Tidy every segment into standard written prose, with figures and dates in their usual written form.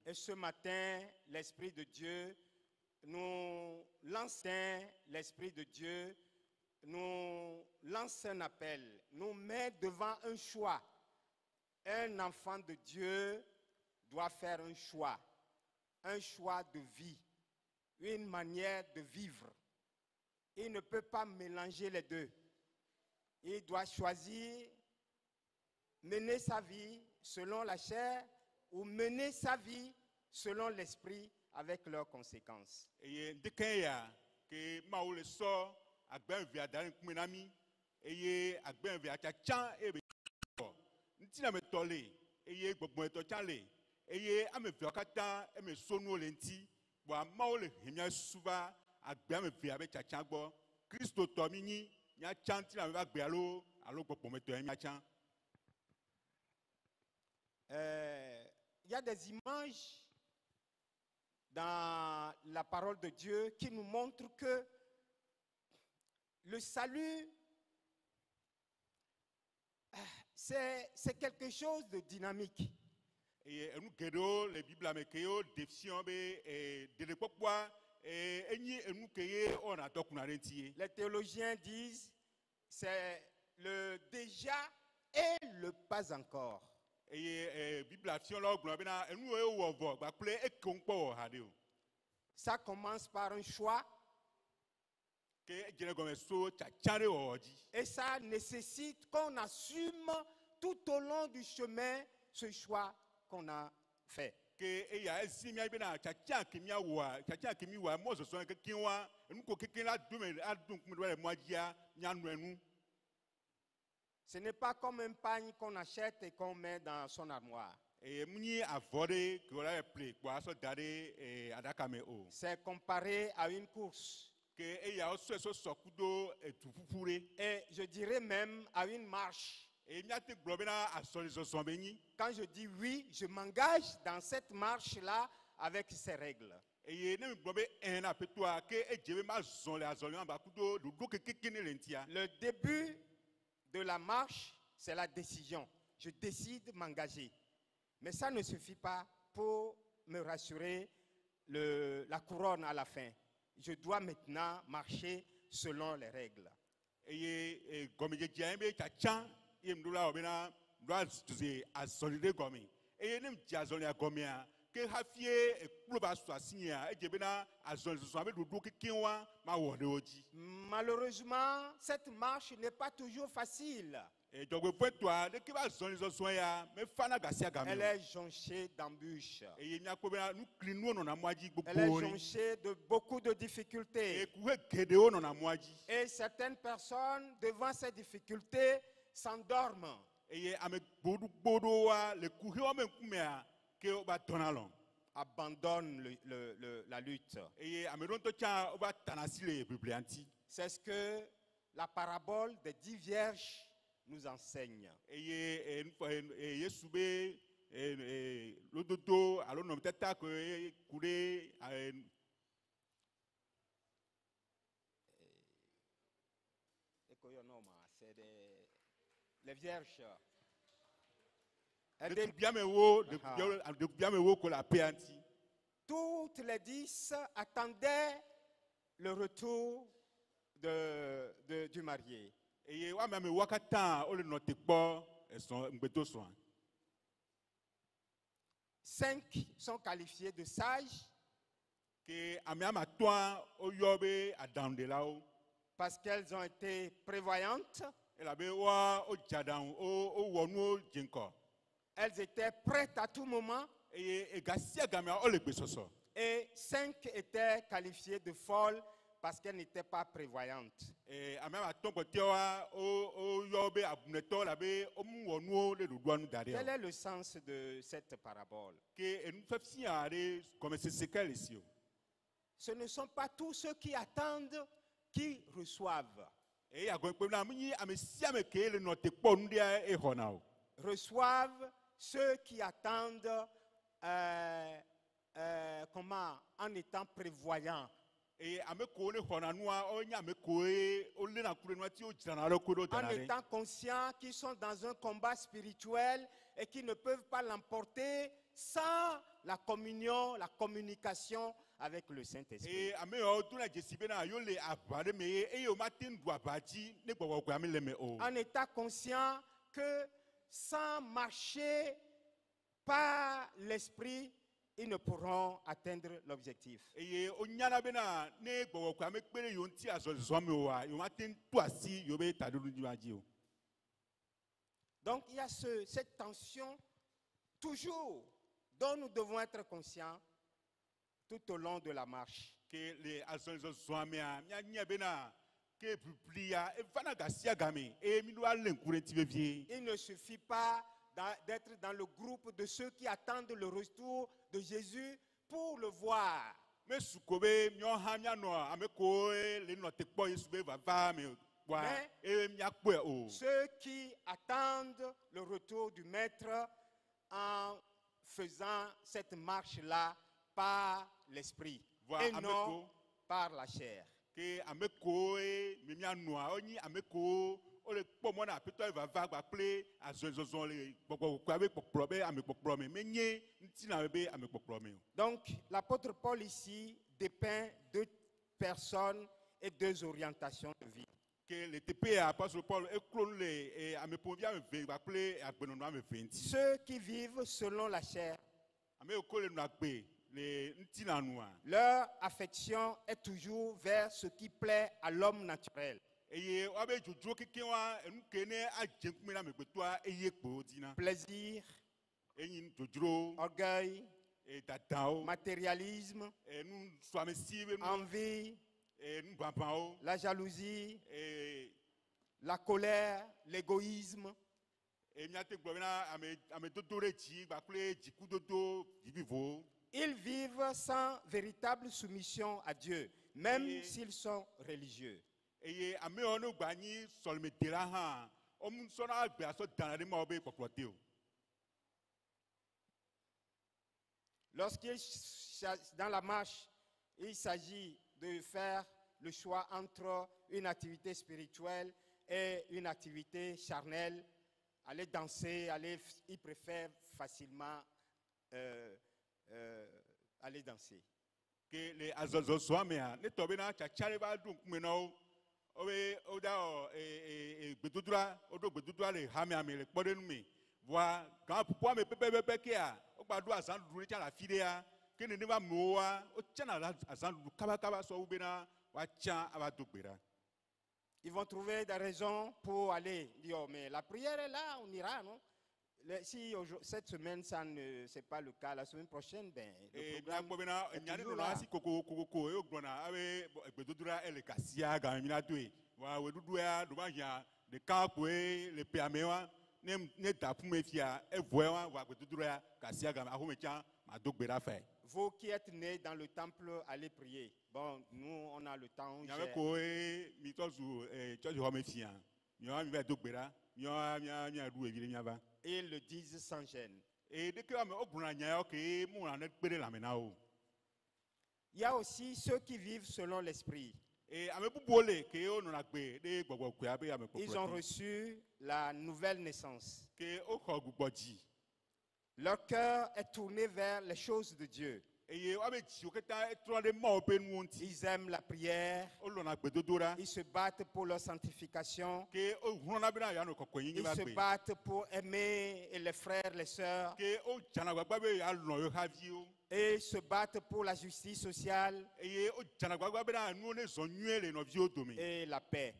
Et ce matin, l'Esprit de Dieu nous lance un appel, nous met devant un choix. Un enfant de Dieu doit faire un choix de vie, une manière de vivre. Il ne peut pas mélanger les deux. Il doit choisir mener sa vie selon la chair ou mener sa vie selon l'esprit avec leurs conséquences. Il y a des images dans la parole de Dieu qui nous montrent que le salut, c'est quelque chose de dynamique. Les théologiens disent c'est le déjà et le pas encore. Ça commence par un choix et ça nécessite qu'on assume tout au long du chemin ce choix qu'on a fait. Ce n'est pas comme un pagne qu'on achète et qu'on met dans son armoire. C'est comparé à une course. Et je dirais même à une marche. Quand je dis oui, je m'engage dans cette marche-là avec ses règles. Le début de la marche, c'est la décision. Je décide de m'engager. Mais ça ne suffit pas pour me rassurer la couronne à la fin. Je dois maintenant marcher selon les règles. Malheureusement, cette marche n'est pas toujours facile. Elle est jonchée d'embûches. Elle est jonchée de beaucoup de difficultés. Et certaines personnes, devant ces difficultés, s'endorment. Abandonnent la lutte. C'est ce que la parabole des 10 vierges nous enseigne. C'est les vierges. Toutes les 10 attendaient le retour du marié. 5 sont qualifiés de sages parce qu'elles ont été prévoyantes. Elles étaient prêtes à tout moment. Et 5 étaient qualifiées de folles parce qu'elles n'étaient pas prévoyantes. Quel est le sens de cette parabole? Ce ne sont pas tous ceux qui attendent qui reçoivent. Reçoivent ceux qui attendent en étant prévoyants. En étant conscients qu'ils sont dans un combat spirituel et qu'ils ne peuvent pas l'emporter sans la communion, la communication avec le Saint-Esprit. Et améo tout la jesibena yole abade me et yo matin doit bâti ne gbogbogbo kwa mi le me o. En état conscient que sans marcher par l'Esprit, ils ne pourront atteindre l'objectif. Et onyana bena ne gbogbogbo kwa me pere yo nti azozo me o wa yo matin to asi yo be ta do du aji o. Donc il y a cette tension toujours dont nous devons être conscients tout au long de la marche. Que les azozo zoamea nya nya bena que publia e vana gasia game e mi do alen kurenti bevie. Il ne suffit pas d'être dans le groupe de ceux qui attendent le retour de Jésus pour le voir. Me sukobe myo ha nya no ameko le no te po yesu be va me wa e mi akpo o. Ceux qui attendent le retour du Maître en faisant cette marche-là par l'Esprit et non par la chair. Que ameko me mi anoa oni ameko o le po mo na peto e va gba ple azonzon le gbogbo kwa be popro be amekpopro me menye nti na be amekpopro me. Donc l'apôtre Paul ici dépeint deux personnes et deux orientations de vie. Que le TP apôtre Paul e klon le e ameponvia me ve gba ple agbenono me ve nti. Ceux qui vivent selon la chair, ameko le no agbe le nti na noa. Leur affection est toujours vers ce qui plaît à l'homme naturel. Plaisir, orgueil, matérialisme, envie, la jalousie, la colère, l'égoïsme. Ils vivent sans véritable soumission à Dieu, même s'ils sont religieux. Dans la marche, il s'agit de faire le choix entre une activité spirituelle et une activité charnelle. Aller danser, ils préfèrent facilement aller danser. Que les azozo soamea ne tobena chachare ba dun kumeno owe oda gbedudura odo gbedudura le hame ame le kpodenu me voa kan pupo me pepe ke a o gbadu asan duru cha la fidea ke ne ba moa o chana asan duru kaba so ubena wa cha aba dogbera. Ils vont trouver des raisons pour aller dire oh, mais la prière est là, on ira, non? Si cette semaine, ça ne c'est pas le cas, la semaine prochaine, ben, le problème est toujours là. Vous qui êtes nés dans le temple, allez prier. Bon, nous, on a le temps. Et ils le disent sans gêne. Il y a aussi ceux qui vivent selon l'esprit. Ils ont reçu la nouvelle naissance. Leur cœur est tourné vers les choses de Dieu. Ils aiment la prière. Ils se battent pour leur sanctification. Ils se battent pour aimer les frères, les sœurs. Et ils se battent pour la justice sociale et la paix.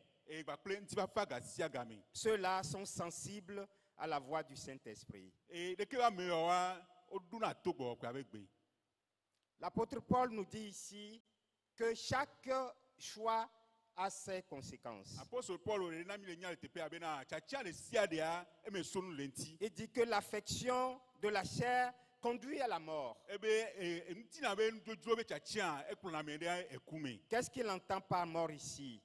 Ceux-là sont sensibles à la voix du Saint-Esprit. L'apôtre Paul nous dit ici que chaque choix a ses conséquences. Il dit que l'affection de la chair conduit à la mort. Qu'est-ce qu'il entend par mort ici?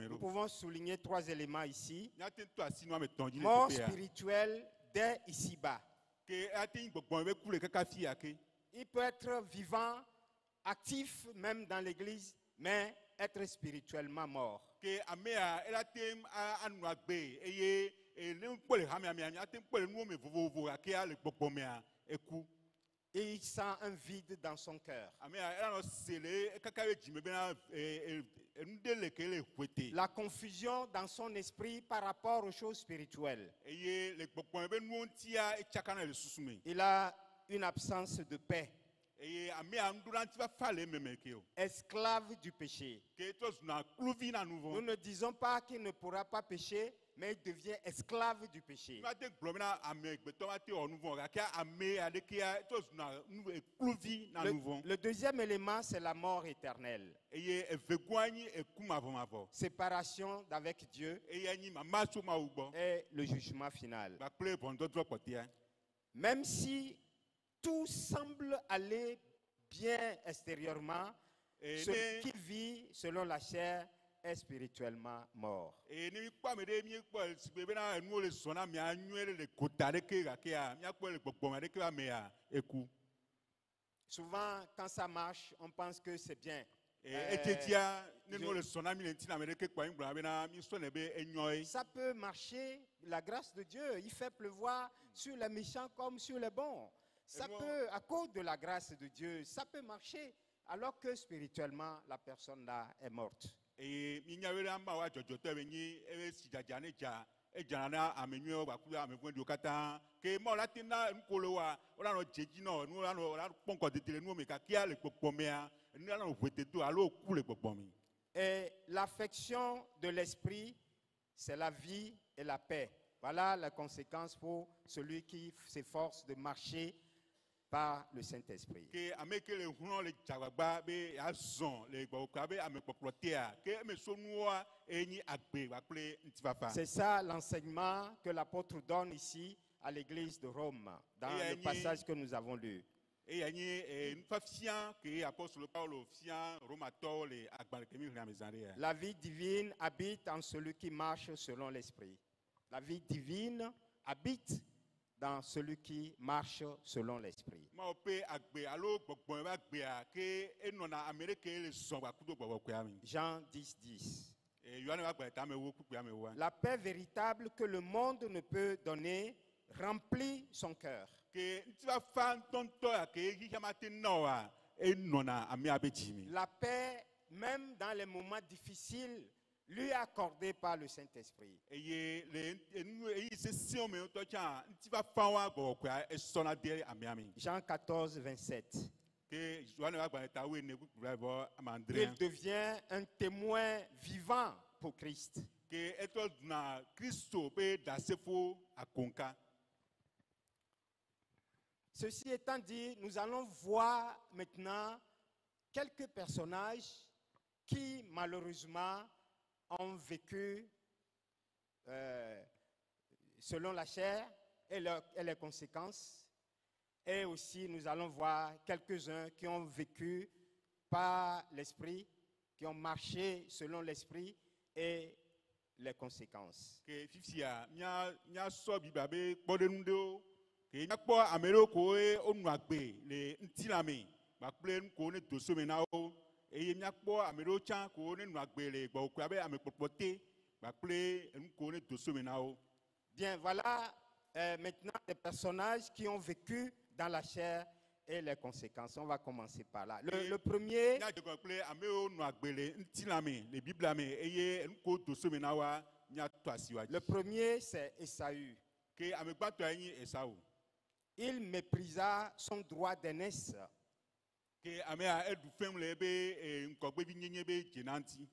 Nous pouvons souligner trois éléments ici. Mort spirituelle dès ici-bas. Il peut être vivant, actif même dans l'église, mais être spirituellement mort. ne kpɔ le hamia mia mia te kpɔ le nuwo me vovovo gake ale gbɔgbɔ mea eku. Et il sent un vide dans son cœur. Amea elanɔ se le kaka ye dzime bena enu de le ke le ƒete. La confusion dans son esprit par rapport aux choses spirituelles. Eye le gbɔgbɔ me be nuwo ŋutia etsakana le susu me. Il a une absence de paix. Eye amea nuɖuɖa ŋuti va fa le ememe ke o. Esclave du péché. Ke trɔ zuna kluvi na nu Nous vɔ. ne disons pas qu'il ne pourra pas pécher, mais il devient esclave du péché. Va te gblɔ bena amegbetɔ va te wɔ nu vɔ gake ame aɖekea trɔ zuna kluvi na nu vɔ. Le deuxième élément, c'est la mort éternelle. Eye evegua nyi eku mavɔmavɔ. Séparation d'avec Dieu Eye nyi mama tso Mawu gbɔ. et le jugement final. Kpakple ʋɔnudɔdrɔ̃ kpɔtɛa. Même si tout semble aller bien extérieurement, celui qui vit selon la chair est spirituellement mort. Eye ne mi kpɔ ame ɖe mi kpɔ si gbe bena enuwo le zɔ na mia nyuie le gota ɖeke gakea miakpɔ le gbɔgbɔme ɖeke va mea eku. Souvent, quand ça marche, on pense que c'est bien. Etetia ne nuwo le zɔ na mi le ŋuti na ame ɖeke kpɔ anyi gblɔna bena mi sɔ ne be enyɔe. Ça peut marcher, la grâce de Dieu. Il fait pleuvoir sur les méchants comme sur les bons. Ça peut, à cause de la grâce de Dieu, ça peut marcher, alors que spirituellement, la personne là est morte. Eye mi nya be ɖe ama wa dzɔdzɔtɔ be nyi ebe si dzadza ne dza edzana na ame nyuiewo gbaku ame vɔ̃ɖiwo katã. Ke Mawu la te na nukolo wa wola nɔ dze dzi nɔ nuwo la nɔ kpɔ ŋkɔdede le nuwo me kakea le gbɔgbɔmea nu la nɔ ʋueteto alo ku le gbɔgbɔme. Et l'affection de l'esprit, c'est la vie et la paix. Voilà la conséquence pour celui qui s'efforce de marcher par le Saint-Esprit. Ke ame ke le hlɔ̃ le dzagbagba be yeazɔ le gbɔgbɔ be ame kpɔkplɔ tea ke eme so nuwoa enyi agbe kpakple ŋutifafa. C'est ça l'enseignement que l'apôtre donne ici à l'église de Rome, dans le passage que nous avons lu. Eya nye nufafia ke apostole Paulo fia Romatɔwo le agbalẽ ke mi xlẽ ame zã ɖea. La vie divine habite en celui qui marche selon l'Esprit. La vie divine habite dans celui qui marche selon l'Esprit. Mawo pe agbe alo gbɔgbɔ be agbea ke enɔna ame ɖeke le zɔ gbakudo gbɔgbɔ kpea me. Jean 10:10. Yohane va gbalẽ tame wo kpukpea me woa. La paix véritable que le monde ne peut donner remplit son cœur. Ke ŋutifafa ŋutɔŋutɔ ya ke xixia mate na oa enɔna amea be dzi me. La paix, même dans les moments difficiles, lui est accordée par le Saint-Esprit. Eye le enu eyi sesiwo me ŋutɔ tsã ŋutifafawoa gbɔgbɔkpea esɔna de amea me. Jean 14:27. Ke Yohane va gbalẽ ta woene kpukpea vɔ ame Il adrea. devient un témoin vivant pour Christ. Ke etrɔ duna Kristo be ɖasefo akonka. Ceci étant dit, nous allons voir maintenant quelques personnages qui, malheureusement, ont vécu selon la chair et les conséquences. Et aussi, nous allons voir quelques-uns qui ont vécu par l'esprit, qui ont marché selon l'esprit et les conséquences. Ke fifia mia sɔ biba be kpɔɖeŋu ɖewo ke miakpɔ ame ɖewo koe wonu agbe le ŋutilãme kpakple nu kowo ne do so me na wo eye miakpɔ ame ɖewo tsã kowo ne nu agbe le gbɔgbɔkpea be ame kpɔkpɔ te kpakple nu kowo ne do so me na wo. Bien, voilà maintenant des personnages qui ont vécu dans la chair et les conséquences. On va commencer par là. Le premier, Miadzɔ kple ame yiwo nu agbe le ŋutilãme le Biblia me eye nu kowo do so me na woa miatɔ asi wa le dzi. premier, c'est Esaü. Ke ame gbãtɔe nye Esau. Il méprisa son droit d'aînesse. Ke amea eɖu fem le ebe ŋgɔgbevi nyenye be dzena ŋuti.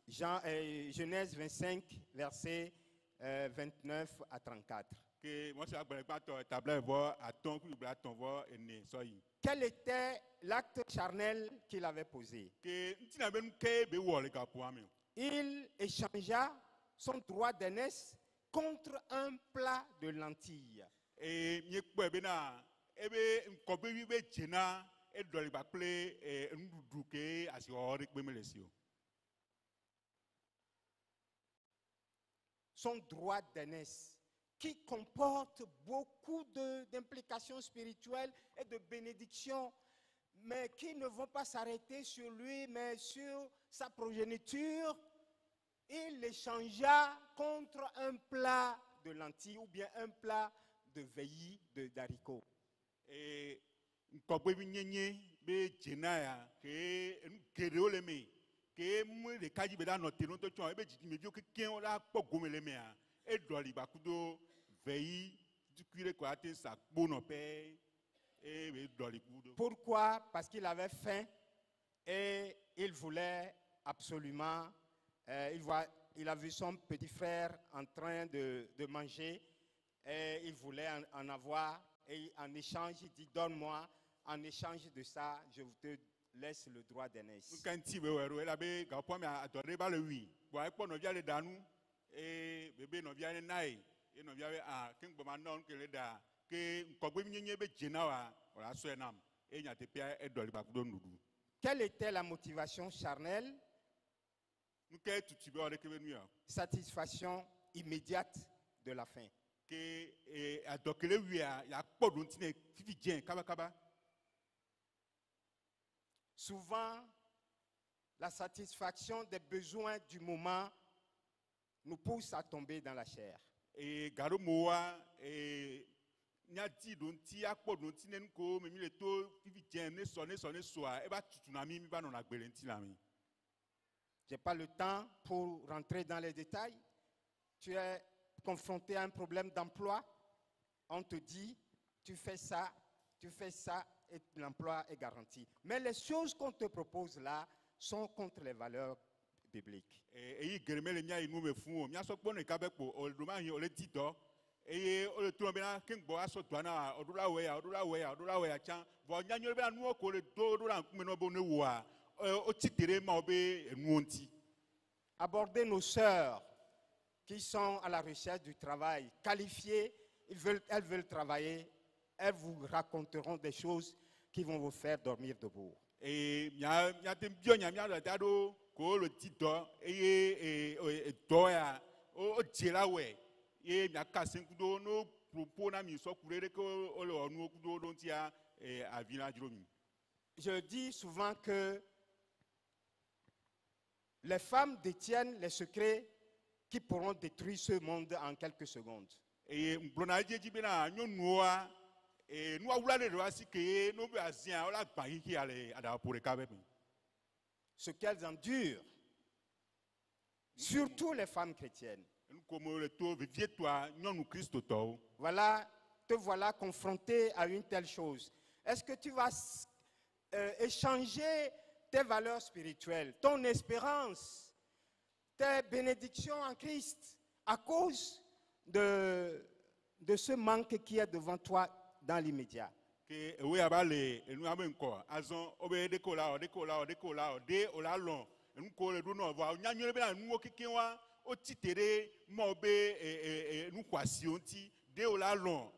Genèse 25, versets 29 à 34. Ke Mose agbalẽ gbãtɔ tabla vɔ atɔ̃ kple bla atɔ̃ vɔ ene sɔ yi. Quel était l'acte charnel qu'il avait posé? Ke ŋutina be nu ke be wɔ le gaƒoa me. Il échangea son droit d'aînesse contre un plat de lentilles. Eye miekpɔe bena ebe ŋgɔgbevi be dzena eɖɔli kpakple nuɖuɖu ke asixɔxɔ ɖekpe mele si o. Son droit d'aînesse, qui comporte beaucoup d'implications spirituelles et de bénédictions, mais qui ne vont pas s'arrêter sur lui, mais sur sa progéniture. Il l'échangea contre un plat de lentilles ou bien un plat de veillis d'haricots. Et nkɔgbe bi nyenye be dzena ya ke enu geɖewo le me ke mu ɖeka dzi be ɖa nɔ te no to tsɔ ebe dzidzimeviwo kekeŋ la kpɔ gome le mea eɖɔli gbakudo veyi dukui ɖe ko ate sa kponɔƒe ebe ɖɔli kudo. Pourquoi? Parce qu'il avait faim et il voulait absolument, il a vu son petit frère en train de manger et il voulait en avoir. Et en échange, il dit, donne-moi, en échange de ça, je te laisse le droit d'aînesse. Nkanti be wɛro elabe gakpɔ mea adɔre ba le wi bɔn ekpɔ nɔvia le ɖa nu bebe nɔvia ne na ye nɔvia be keŋgbɔ ma nɔ nu ke le ɖa ke nkɔgbe mi nyenye be dzena wa wòla sɔe nam nyateƒea eɖɔli gbakudo nuɖuɖu. Quelle était la motivation charnelle? Nuke tutu be wɔɖeke be nuya. Satisfaction immédiate de la faim. Que adɔkele wia ya kpɔ ɖo ŋuti ne fifi dze kaba kaba. Souvent, la satisfaction des besoins du moment nous pousse à tomber dans la chair. Et garo moa nyati ɖo ŋuti akpɔ ɖo ŋuti ne nuko memi le to fifi dze ne sɔa eba tutu na mi ba nɔna gbe le ŋuti la mi. J'ai pas le temps pour rentrer dans les détails. Tu es confronté à un problème d'emploi, on te dit, tu fais ça, et l'emploi est garanti. Mais les choses qu'on te propose là sont contre les valeurs bibliques. Et gereme le mia inu me fun o mia so kpo ne ka be kpo o do ma hin o le tito eye o le tro be na kengbo aso to na odula we ya chan bo nya nyo be na nu ko le do la nkume no bo ne wo a o titere ma obe enu onti. Aborder nos sœurs qui sont à la recherche du travail, qualifiées, elles veulent travailler, elles vous raconteront des choses qui vont vous faire dormir debout. Et mia te bio nya mia da do ko le tito eye do ya o jela we ye mia kasen kudo no propos na mi so kurere ko o le onu kudo do ntia avina jromi. Je dis souvent que les femmes détiennent les secrets qui pourront détruire ce monde en quelques secondes. Et mblona jeji be na nyonua nu awula le ro asike no be azia o la gba hiki ale ada pore ka be. Ce qu'elles endurent, surtout les femmes chrétiennes. Voilà, te voilà confronté à une telle chose. Est-ce que tu vas échanger tes valeurs spirituelles, ton espérance, tes bénédictions en Christ à cause de ce manque qui est devant toi dans l'immédiat? Que oui abale enu ame nko azon obe de kola o de ola lon enu ko le do no va nyanyo be na nu kekenwa o titere mo be nu kwasi onti de ola lon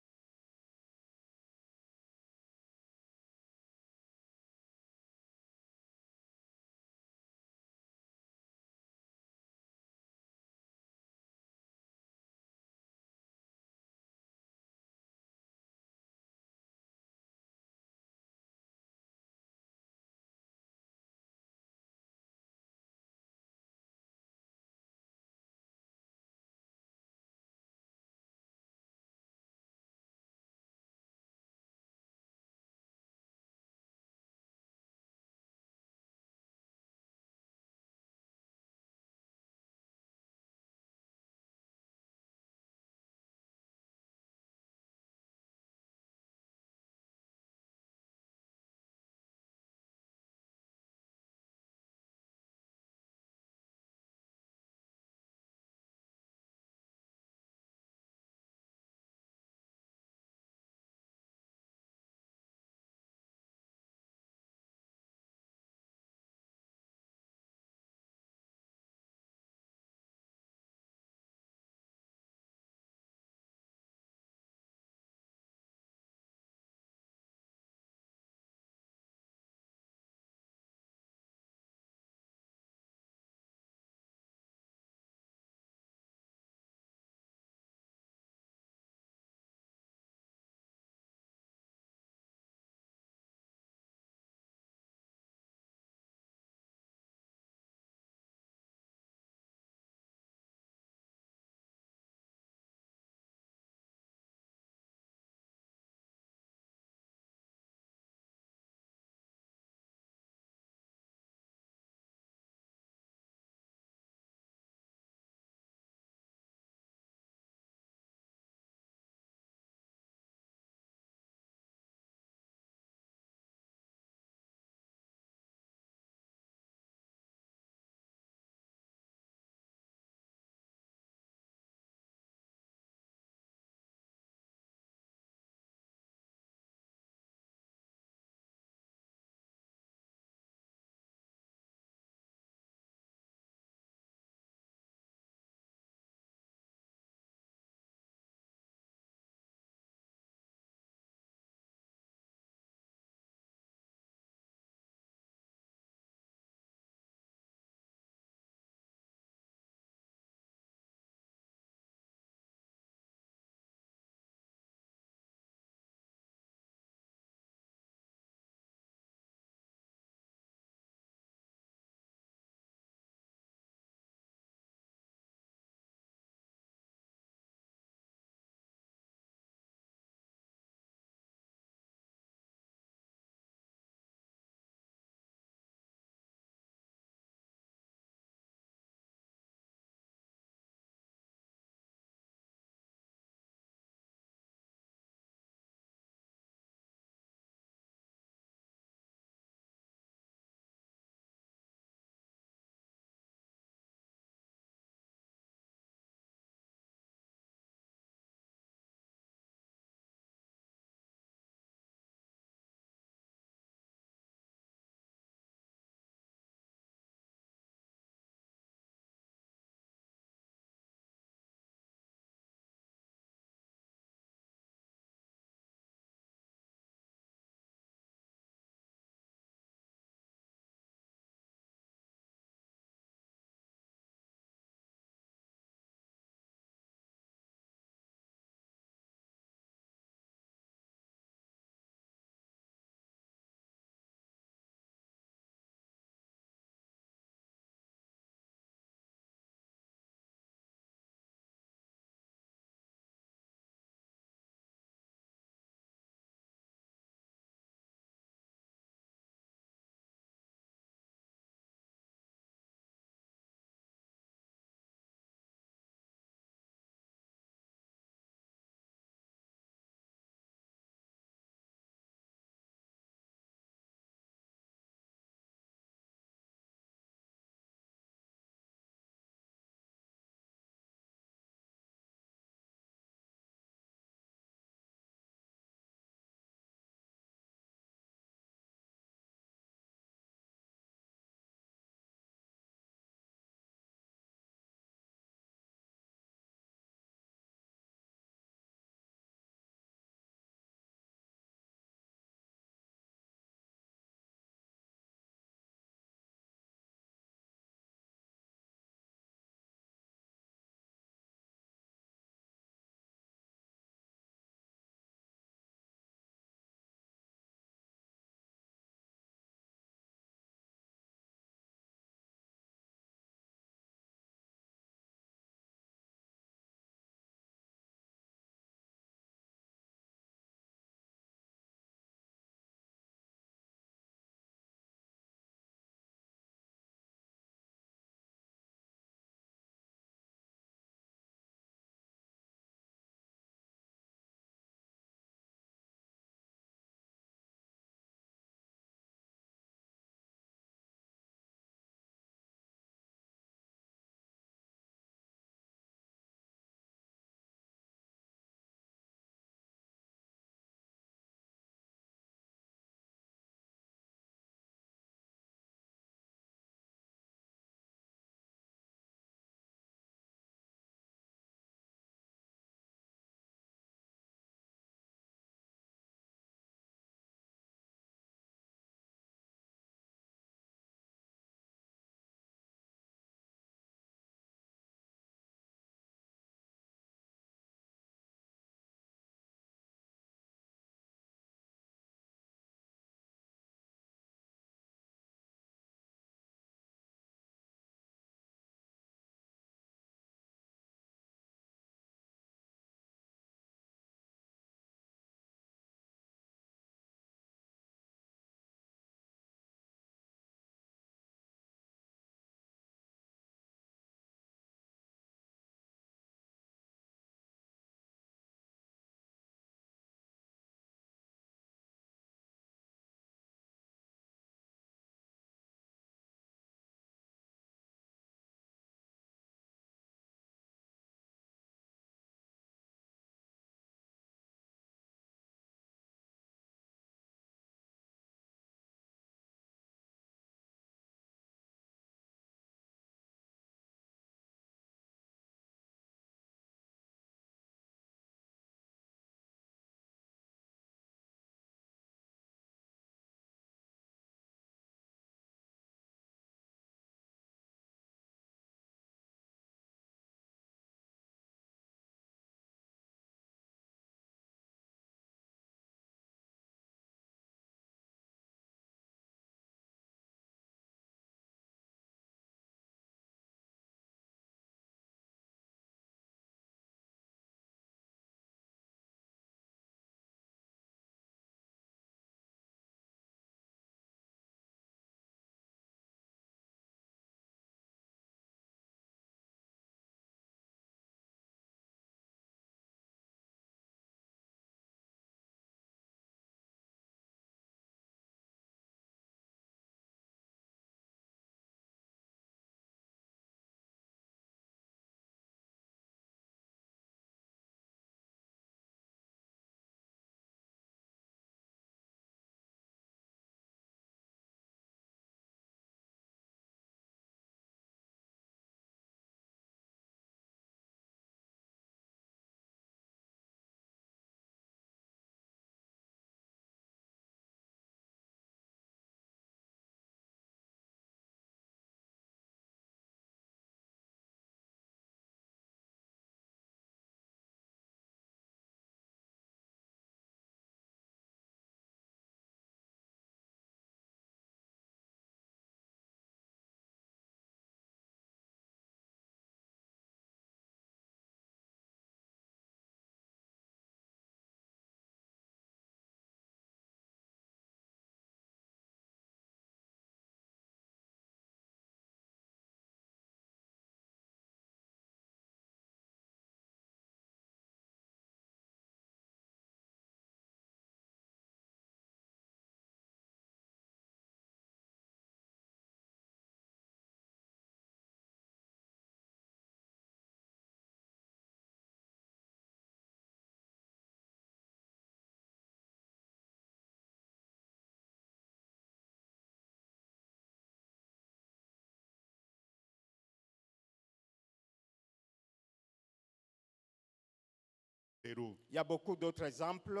héros. Il y a beaucoup d'autres exemples.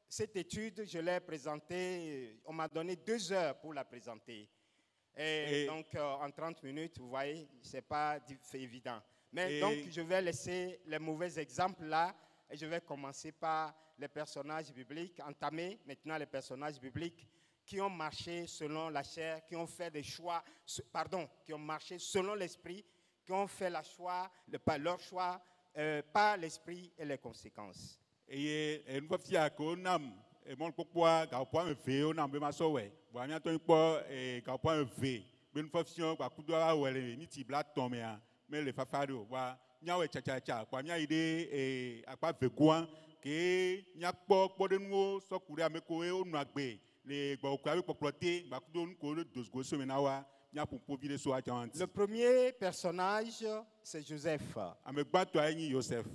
Cette étude, je l'ai présentée, on m'a donné 2 heures pour la présenter. Et donc, en 30 minutes, vous voyez, ce n'est pas évident. Mais donc, je vais laisser les mauvais exemples là, et je vais commencer par les personnages bibliques, entamer maintenant les personnages bibliques qui ont marché selon la chair, qui ont fait des choix, qui ont marché selon l'esprit, qui ont fait leur choix par l'esprit et les conséquences. Et une fois que nam et mon pourquoi point V on a besoin sowe voilà toi pas et point V une fois que coup doit ouais ni tibla tomber mais le fafaro wa nyawe cha kwa nya ide et à pas ve quoi que nya po de nous so courir avec ko on a gbe les ba ko avec poploté ba coup don ko de go semena wa nya pour vivre so attente. Le premier personnage c'est Joseph. Avec ba toi ni Joseph.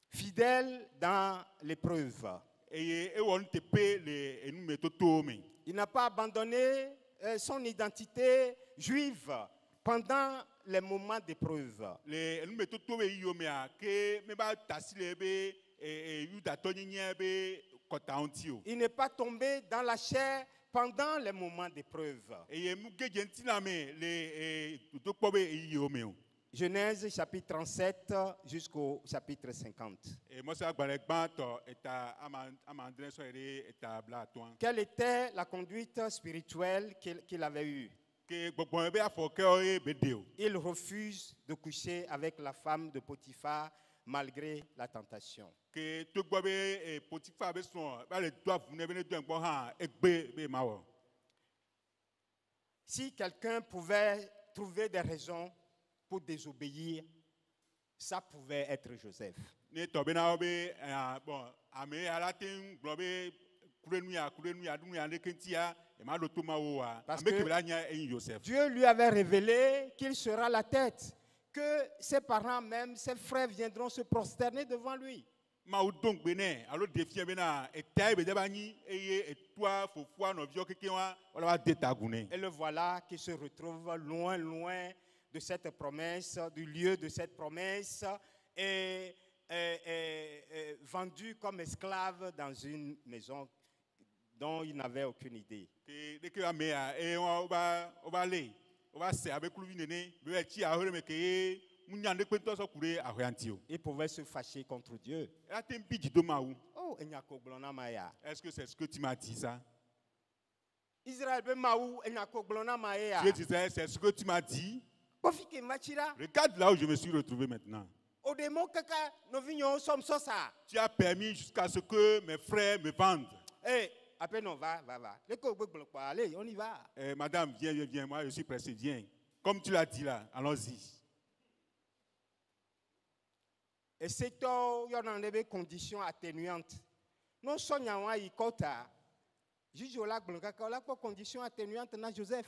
Fidèle dans l'épreuve. Il n'a pas abandonné son identité juive pendant les moments d'épreuve. Il n'est pas tombé dans la chair pendant les moments d'épreuve. Genèse chapitre 37 jusqu'au chapitre 50. Quelle était la conduite spirituelle qu'il avait eue? Il refuse de coucher avec la femme de Potiphar malgré la tentation. Si quelqu'un pouvait trouver des raisons pour désobéir, ça pouvait être Joseph. Parce que Dieu lui avait révélé qu'il sera la tête, que ses parents même, ses frères viendront se prosterner devant lui. Et le voilà qui se retrouve loin, loin de cette promesse, du lieu de cette promesse, et vendu comme esclave dans une maison dont il n'avait aucune idée. Il pouvait se fâcher contre Dieu. Oh, est-ce que c'est ce que tu m'as dit ça? Israël, Dieu disait, c'est ce que tu m'as dit. Regarde là où je me suis retrouvé maintenant. Tu as permis jusqu'à ce que mes frères me vendent. Allez, on y va. Madame, viens, moi je suis pressé, viens. Comme tu l'as dit là, allons-y. Et c'est il y a des conditions atténuantes. Non seulement il kota, juge la condition atténuante na Joseph.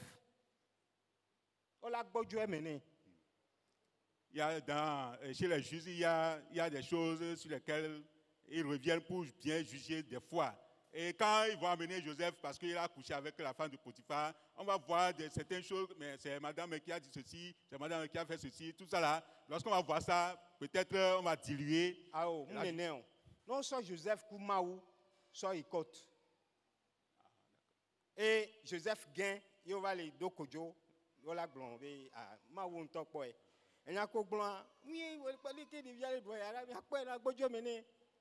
Chez les juges, il y a des choses sur lesquelles ils reviennent pour bien juger des fois. Et quand ils vont amener Joseph parce qu'il a couché avec la femme de Potiphar, on va voir certaines choses, mais c'est madame qui a dit ceci, c'est madame qui a fait ceci, tout ça là. Lorsqu'on va voir ça, peut-être on va diluer. Ah oh, non, soit Joseph Koumaou, soit Ikote. Et Joseph gagne, il va les deux kojo, il va glomber à Maou Ntokpoe. Et il y a un blanc, oui,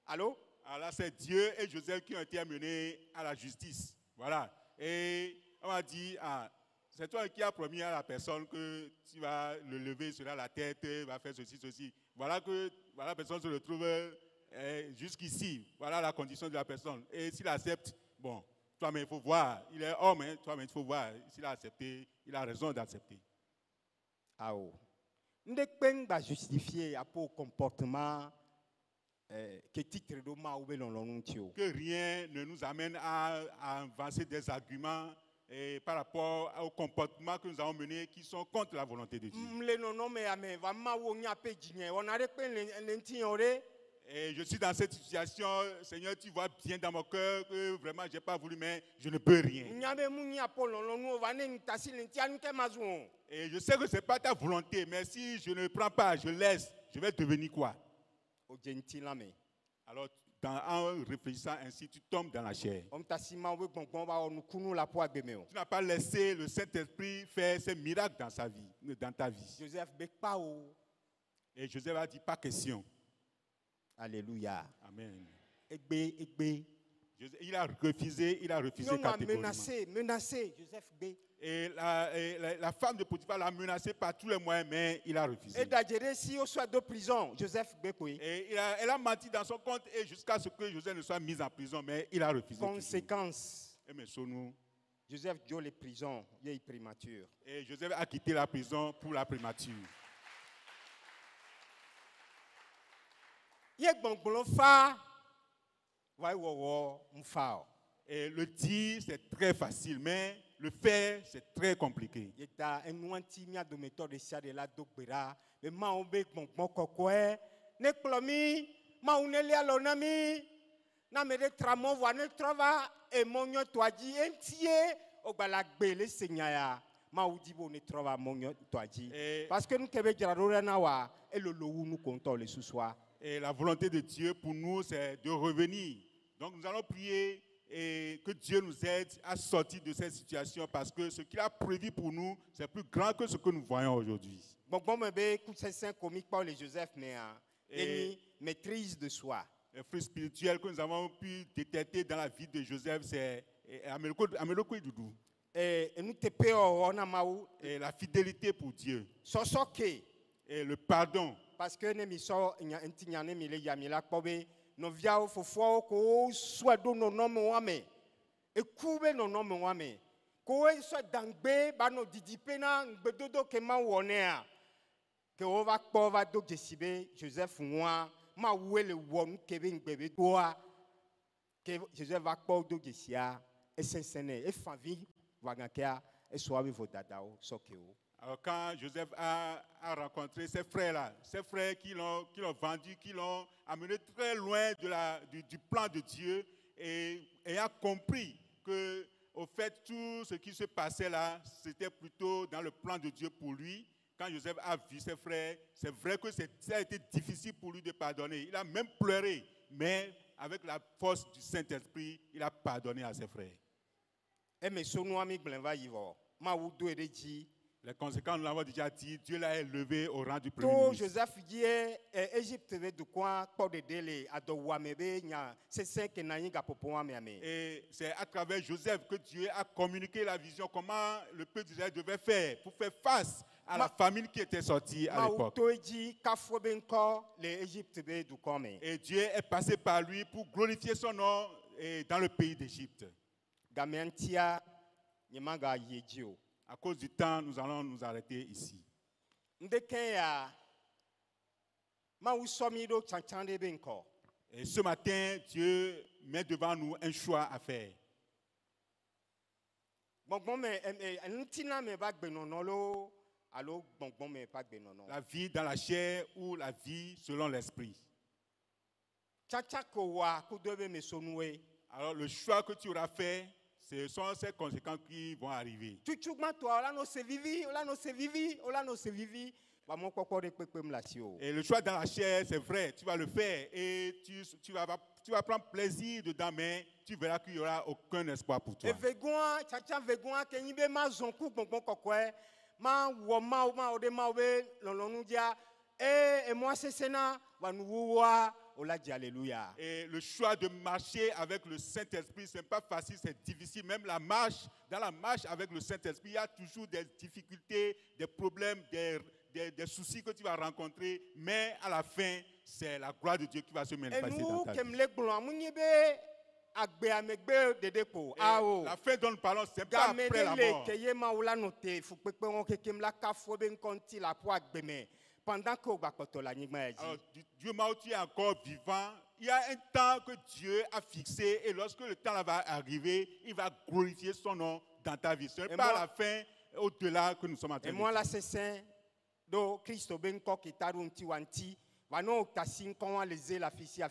allô? Alors c'est Dieu et Joseph qui ont été amenés à la justice. Voilà. Et on m'a dit, c'est toi qui as promis à la personne que tu vas le lever sur la tête, va faire ceci, ceci. Voilà que la personne se retrouve jusqu'ici. Voilà la condition de la personne. Et s'il accepte, bon, toi-même il faut voir. Il est homme, hein, toi-même il faut voir. S'il a accepté, il a raison d'accepter. Ah oh. Nous ne pas justifier à pour comportement. Que rien ne nous amène à avancer des arguments par rapport au comportement que nous avons mené qui sont contre la volonté de Dieu. Et je suis dans cette situation, Seigneur, tu vois bien dans mon cœur que vraiment je n'ai pas voulu, mais je ne peux rien. Et je sais que ce n'est pas ta volonté, mais si je ne prends pas, je laisse, je vais devenir quoi? o jenti lame. Alors, en réfléchissant ainsi, tu tombes dans la chair. Om tasima we gbongbon ba onu kunu la po agbeme o. Tu n'as pas laissé le Saint-Esprit faire ses miracles dans sa vie, dans ta vie. Joseph be pa o. Et Joseph a dit, pas question. Alléluia. Amen. Egbe. Il a refusé Non, catégoriquement. menacé, Joseph be. Et la femme de Potiphar l'a menacé par tous les moyens, mais il a refusé. Et d'agir si au soit de prison, Joseph be quoi. Et elle a menti dans son compte et jusqu'à ce que Joseph ne soit mis en prison, mais il a refusé. Conséquence. Et mais nous, Joseph dio les prisons, il est prémature. et Joseph a quitté la prison pour la primature. Il est bon fa. Vai wo mfa. Et le dire, c'est très facile, mais le faire, c'est très compliqué. Il y a un outil mia de méthode de sia de la dogbera. Mais ma on be bon kokwe. Ne plomi, ma on ele alonami. Na me de tramo voa ne trova e monyo toaji entie o bala gbe le senyaya. Ma udi bo ne trova monyo toaji. Parce que nous kebe jararo na wa e lo lowu nous comptons le sous-soir. Et la volonté de Dieu pour nous, c'est de revenir. Donc nous allons prier et que Dieu nous aide à sortir de cette situation parce que ce qu'il a prévu pour nous, c'est plus grand que ce que nous voyons aujourd'hui. Bon, me be coup saint comique Paul et Joseph et maîtrise de soi. Les fruits spirituels que nous avons pu détecter dans la vie de Joseph, c'est Ameloko et Doudou. Et nous te payons Et la fidélité pour Dieu. Sosoke. Et le pardon. Parce que nous sommes intignés, mais les yamila kobe, nous viens au faux ko soit do no nom wame. Et coube no nom wame. Ko soit dangbe ba no didipena bedodo kema wonea. Que on va pova do jesibe Joseph moi ma wele won kevin bebe doa. Que Joseph va pova do jesia et sensene et favi wagakea et soave vodadao sokeo. Alors quand Joseph a rencontré ces frères-là, ces frères qui l'ont vendu, qui l'ont amené très loin du plan de Dieu et a compris que au fait tout ce qui se passait là, c'était plutôt dans le plan de Dieu pour lui. Quand Joseph a vu ses frères, c'est vrai que ça a été difficile pour lui de pardonner. Il a même pleuré, mais avec la force du Saint-Esprit, il a pardonné à ses frères. Les conséquences, nous l'avons déjà dit, Dieu l'a élevé au rang du premier ministre. Joseph dit, Égypte veut de quoi pour de délai à Douamebe, c'est ça que Naïga Popoamé. Et c'est à travers Joseph que Dieu a communiqué la vision, comment le peuple d'Israël devait faire pour faire face à la famine qui était sortie à l'époque. Et Dieu est passé par lui pour glorifier son nom dans le pays d'Égypte. À cause du temps, nous allons nous arrêter ici. Et ce matin, Dieu met devant nous un choix à faire. La vie dans la chair ou la vie selon l'esprit. Alors le choix que tu auras fait, ce sont ces conséquences qui vont arriver. Et le choix dans la chair, c'est vrai, tu vas le faire et tu vas prendre plaisir dedans, mais tu verras qu'il n'y aura aucun espoir pour toi. Et le choix de marcher avec le Saint-Esprit, ce n'est pas facile, c'est difficile. Même dans la marche avec le Saint-Esprit, il y a toujours des difficultés, des problèmes, des soucis que tu vas rencontrer. Mais à la fin, c'est la gloire de Dieu qui va se manifester dans ta vie. La fin dont nous parlons, ce n'est pas après la mort. Alors, Dieu m'a dit encore vivant. Il y a un temps que Dieu a fixé et lorsque le temps va arriver, il va glorifier son nom dans ta vie. Ce n'est pas à la fin, au-delà que nous sommes en train de dire. Et moi, là, c'est saint. Do Christo benko kitaru ntiwanti. Vano tasin konwa leze la fisia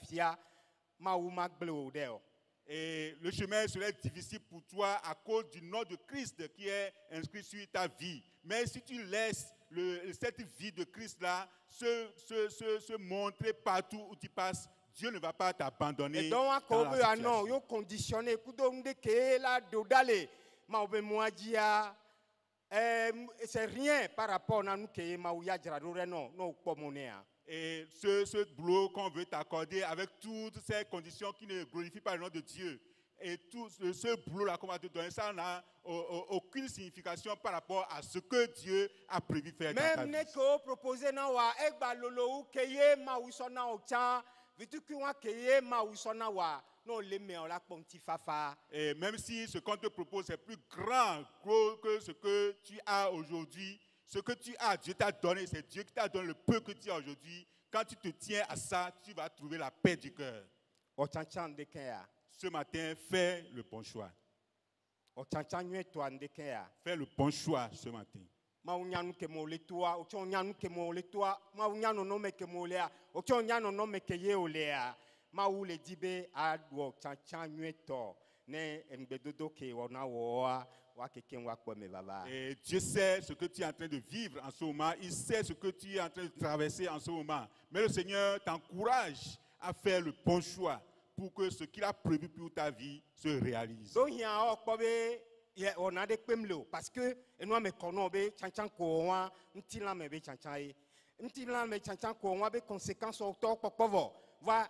ma ou magble odeo. Et le chemin serait difficile pour toi à cause du nom de Christ qui est inscrit sur ta vie. Mais si tu laisses cette vie de Christ-là se montrer partout où tu passes, Dieu ne va pas t'abandonner Et donc, dans la ah situation. non, yo conditionné, kudo de ke la dodale, ma obe moadia, c'est rien par rapport à nous que ma ouya jradore non, non pomonea. Et ce boulot qu'on veut t'accorder avec toutes ces conditions qui ne glorifient pas le nom de Dieu, et tout ce boulot-là qu'on va te donner, ça n'a aucune signification par rapport à ce que Dieu a prévu faire dans ta Même vie. ne ko proposer na wa egba lolo keye ma usona ochan, vitu ki wa keye ma usona wa non le me la ponti fafa. Et même si ce qu'on te propose est plus grand gros que ce que tu as aujourd'hui, ce que tu as, Dieu t'a donné, c'est Dieu qui t'a donné le peu que tu as aujourd'hui. Quand tu te tiens à ça, tu vas trouver la paix du cœur. Ochanchan de kenya. Ce matin, fais le bon choix. Ochanchan nyue to ande kenya. Fais le bon choix ce matin. Maunyanu ke mole toa, ochonyanu ke mole toa, maunyanu no me ke molea, ochonyanu no me ke ye olea. Mau le dibe adwo chanchan nyue to ne embedodo ke wona woa wa keke wa kweme baba. Et Dieu sait ce que tu es en train de vivre en ce moment. Il sait ce que tu es en train de traverser en ce moment. Mais le Seigneur t'encourage à faire le bon choix pour que ce qu'il a prévu pour ta vie se réalise. Donc il y a on a des pemlo parce que nous me konobe chanchan ko wa ntila me be chanchan e. Ntila me chanchan ko wa be conséquences au to popovo. Va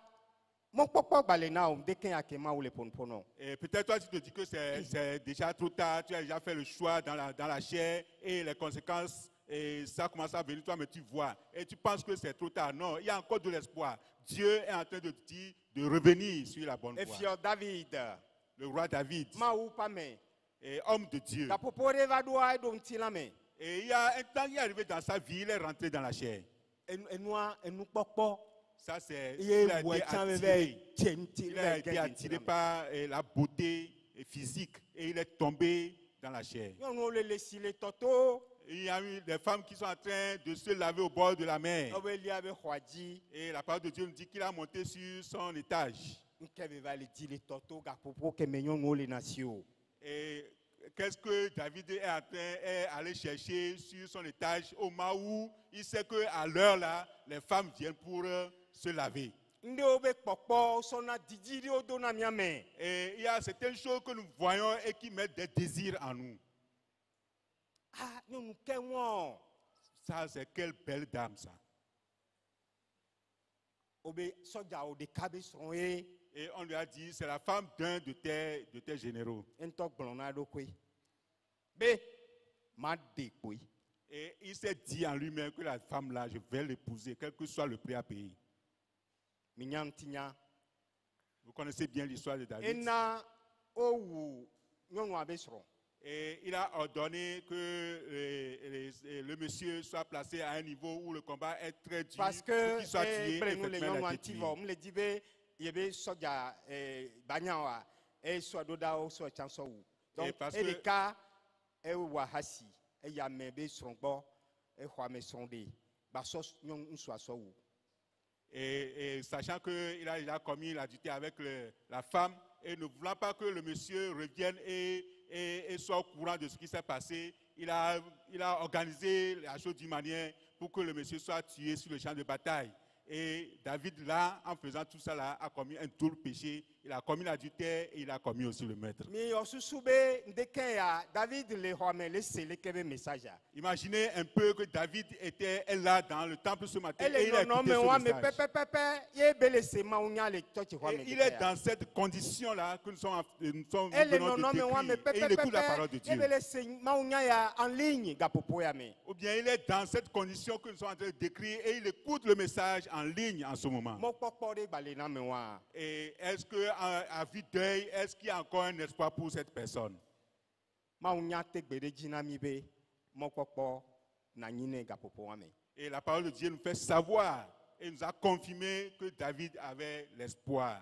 mon popo balena de ken akema ou le ponpono. Et peut-être toi tu te dis que c'est déjà trop tard, tu as déjà fait le choix dans la chair et les conséquences et ça commence à venir toi mais tu vois et tu penses que c'est trop tard. Non, il y a encore de l'espoir. Dieu est en train de te dire de revenir sur la bonne voie. Et fier David, Le roi David, ma ou pas me. et homme de Dieu. La popore va doa do ntila me. Et il y a un temps, il est arrivé dans sa vie, il est rentré dans la chair. Et nous popo. Ça, c'est. Il Il a été attiré attiré par la beauté physique et il est tombé dans la chair. On le laisse les toto. Il y a eu des femmes qui sont en train de se laver au bord de la mer. Et la parole de Dieu nous dit qu'il a monté sur son étage. Et qu'est-ce que David est allé chercher sur son étage au moment où il sait qu'à l'heure là, les femmes viennent pour se laver. Et il y a certaines choses que nous voyons et qui mettent des désirs en nous. Ça, c'est quelle belle dame, ça. Et on lui a dit, c'est la femme d'un de tes généraux. Et il s'est dit en lui-même que la femme-là, je vais l'épouser, quel que soit le prix à payer. Vous connaissez bien l'histoire de David. Et il a ordonné que le monsieur soit placé à un niveau où le combat est très dur. Parce que qu'il soit tué, effectivement, il a été tué. Et parce les que- cas, et wahasi, et ya mebe srongbo, et wame srongde, basos nyon soit so. Et sachant qu'il a déjà commis l'adultère avec la femme, et ne voulant pas que le monsieur revienne et soit au courant de ce qui s'est passé, il a organisé la chose d'une manière pour que le monsieur soit tué sur le champ de bataille. Et David, là, en faisant tout ça, là, a commis un double péché. Il a commis l'adultère et il a commis aussi le meurtre. Mais au sous-soube, David le roi laissé le kebe message. Imaginez un peu que David était là dans le temple ce matin et il a écouté non, mais ce message. Et il est dans cette condition-là que nous venons de décrire. Et il écoute la parole de Dieu. Ou bien il est dans cette condition que nous sommes en train de décrire et il écoute le message en ligne en ce moment. Et est-ce qu'à vue d'œil, est-ce qu'il y a encore un espoir pour cette personne? Et la parole de Dieu nous fait savoir et nous a confirmé que David avait l'espoir.